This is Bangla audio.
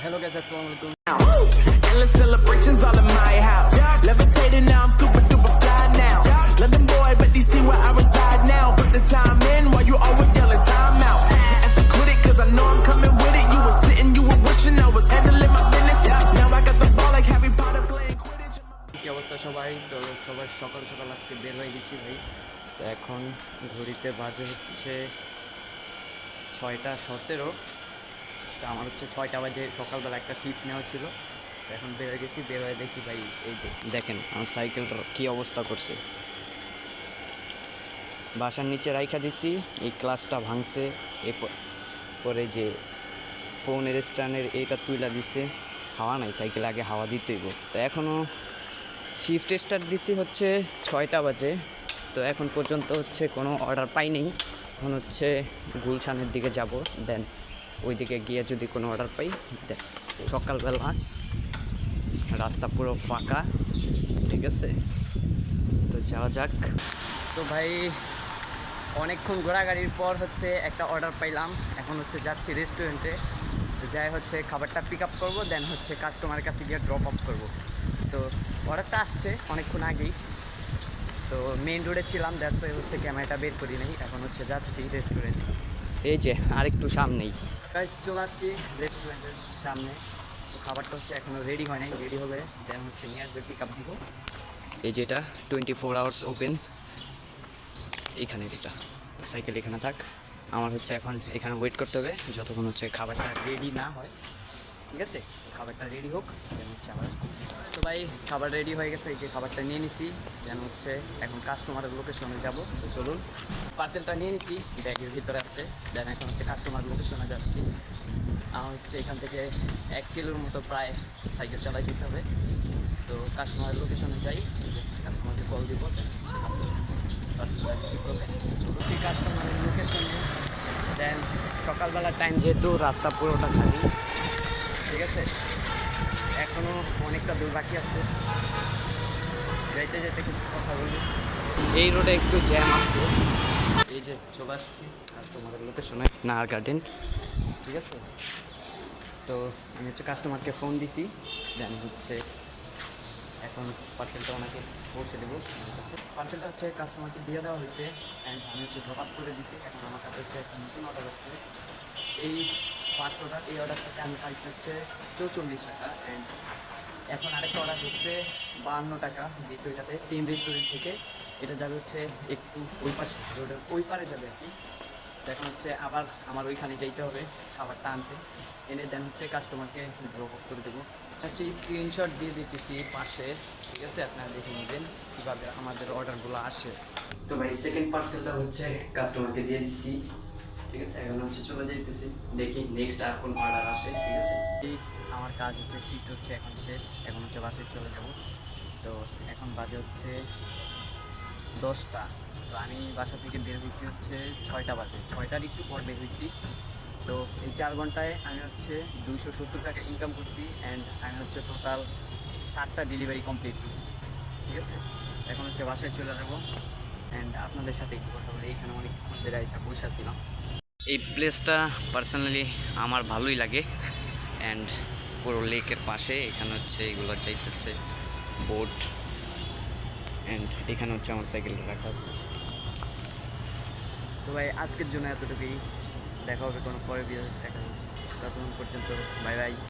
হ্যালো গাইস, আসসালামু আলাইকুম। Endless celebrations all in my house. Levitating now, I'm super duper fly now. London boy, but DC where I reside now. Put the time in while you always yelling time out. And for quit it, cause I know I'm coming with it. You were sitting, you were wishing I was handling my business. Now I got the ball like Harry Potter playing Quidditch. কি অবস্থা সবাই? তো সবাই সকাল সকাল আজকে বের হয়ে গেছি ভাই। তো এখন ঘড়িতে বাজে হচ্ছে 6:17। তো আমার হচ্ছে 6টা বাজে সকালবেলা একটা শিফট নেওয়া ছিল। তো এখন বের হয়ে গেছি, বের হয়ে দেখি ভাই এই যে দেখেন আমার সাইকেলটার কী অবস্থা করছে। বাসার নিচে রাইখা দিছি, এই ক্লাসটা ভাঙছে, পরে যে ফোনের স্ট্যান্ডের এইটা তুইলা দিছে। হাওয়া নাই, সাইকেল আগে হাওয়া দিতেইব। তো এখনও শিফট স্টার্ট দিছি হচ্ছে 6টা বাজে। তো এখন পর্যন্ত হচ্ছে কোনো অর্ডার পাইনি। এখন হচ্ছে গুলশানের দিকে যাব, দেন ওই দিকে গিয়ে যদি কোনো অর্ডার পাই দেন। সকালবেলা রাস্তা পুরো ফাঁকা, ঠিক আছে, তো যাওয়া যাক। তো ভাই অনেকক্ষণ ঘোরাঘাড়ির পর হচ্ছে একটা অর্ডার পাইলাম। এখন হচ্ছে যাচ্ছি রেস্টুরেন্টে। তো যাই হচ্ছে খাবারটা পিক আপ করবো, দেন হচ্ছে কাস্টমারের কাছে গিয়ে ড্রপ আপ করবো। তো অর্ডারটা আসছে অনেকক্ষণ আগেই। তো মেইন রোডে ছিলাম, দ্যাটস ওয়াই হচ্ছে ক্যামেরাটা বের করি নাই। এখন হচ্ছে যাচ্ছি রেস্টুরেন্ট, এই যে আরেকটু সামনেই চলে আসছি রেস্টুরেন্টের সামনে। তো খাবারটা হচ্ছে এখনও রেডি হয় নাই, রেডি হবে দেন হচ্ছে নিয়ে আসবে, পিক আপ দিব। এই যেটা 24 আওয়ার্স ওপেন, এইখানে এটা সাইকেল এখানে থাক। আমার হচ্ছে এখন এখানে ওয়েট করতে হবে যতক্ষণ হচ্ছে খাবারটা রেডি না হয়, ঠিক আছে। খাবারটা রেডি হোক যেন হচ্ছে আবার। তো ভাই খাবার রেডি হয়ে গেছে, এই যে খাবারটা নিয়ে নিছি, যেন হচ্ছে এখন কাস্টমারের লোকেশনে যাব। তো চলুন, পার্সেলটা নিয়ে নিছি, ব্যাগের ভিতরে আছে, দেন এখন হচ্ছে কাস্টমার লোকেশনে যাচ্ছি। আমার হচ্ছে এখান থেকে 1 কিলোর মতো প্রায় সাইকেল চালাই দিতে হবে। তো কাস্টমারের লোকেশনে যাই, কাস্টমারকে কল দিব, দেন হচ্ছে পার্সেলটা রিসিভ করবে। সেই কাস্টমারের লোকেশনে দেন সকালবেলার টাইম যেহেতু রাস্তা পুরোটা খালি, ঠিক আছে। এখনও অনেকটা দূর বাকি আছে, যাইতে যেতে কিছু কথা বলি। এই রোডে একটু জ্যাম আছে, এই যে চলে আসছি কাস্টমারের লোকেশনে, নাহার গার্ডেন, ঠিক আছে। তো আমি হচ্ছে কাস্টমারকে ফোন দিছি, দেন হচ্ছে এখন পার্সেলটা ওনাকে পৌঁছে দেবো। পার্সেলটা হচ্ছে কাস্টমারকে দিয়ে দেওয়া হয়েছে অ্যান্ড আমি হচ্ছে ড্রপ আপ করে দিছি। এখন আমার কাছে হচ্ছে একটা নতুন অর্ডার আসছে, এই ফার্স্ট অর্ডার, এই অর্ডারটাতে আমি পাইছি হচ্ছে 44 টাকা। অ্যান্ড এখন আরেকটা অর্ডার হচ্ছে 52 টাকা দিয়েছি, ওইটাতে সেম রেস্টুরেন্ট থেকে। এটা যাবে হচ্ছে একটু ওই পাশে, রোডের ওই পারে যাবে আর কি। এখন হচ্ছে আবার আমার ওইখানে যাইতে হবে খাবারটা আনতে, এনে দেন হচ্ছে কাস্টমারকে ড্রপ আপ করে দেবো। হচ্ছে স্ক্রিনশট দিয়ে দিতেছি পাশে, ঠিক আছে, আপনারা দেখে নেবেন কীভাবে আমাদের অর্ডারগুলো আসে। তো ভাই সেকেন্ড পার্সেলটা হচ্ছে কাস্টমারকে দিয়ে দিচ্ছি, ঠিক আছে। এখন হচ্ছে চলে যাইতেছি, দেখি নেক্সট আর কোন অর্ডার আসে, ঠিক আছে। এই আমার কাজ হচ্ছে শিফট হচ্ছে এখন শেষ, এখন হচ্ছে বাসায় চলে যাব। তো এখন বাজে হচ্ছে 10টা। তো আমি বাসা থেকে বের হয়েছি হচ্ছে 6টা বাজে, 6টার একটু পর বের হয়েছি। তো এই 4 ঘন্টায় আমি হচ্ছে 270 টাকা ইনকাম করছি অ্যান্ড আমি হচ্ছে টোটাল 7টা ডেলিভারি কমপ্লিট করছি, ঠিক আছে। এখন হচ্ছে বাসায় চলে যাবো অ্যান্ড আপনাদের সাথে একটু কথা বলি। এখানে অনেক মন্দির এসে বসে ছিলাম। এই প্লেসটা পার্সোনালি আমার ভালোই লাগে অ্যান্ড পুরো লেকের পাশে। এখানে হচ্ছে এগুলো চাইতেছে বোট অ্যান্ড এখানে হচ্ছে আমার সাইকেলটা রাখা আছে। তো ভাই আজকের জন্য এতটুকুই, দেখা হবে কোনো পরে ভিডিও, দেখা হবে ততক্ষণ পর্যন্ত, বাই বাই।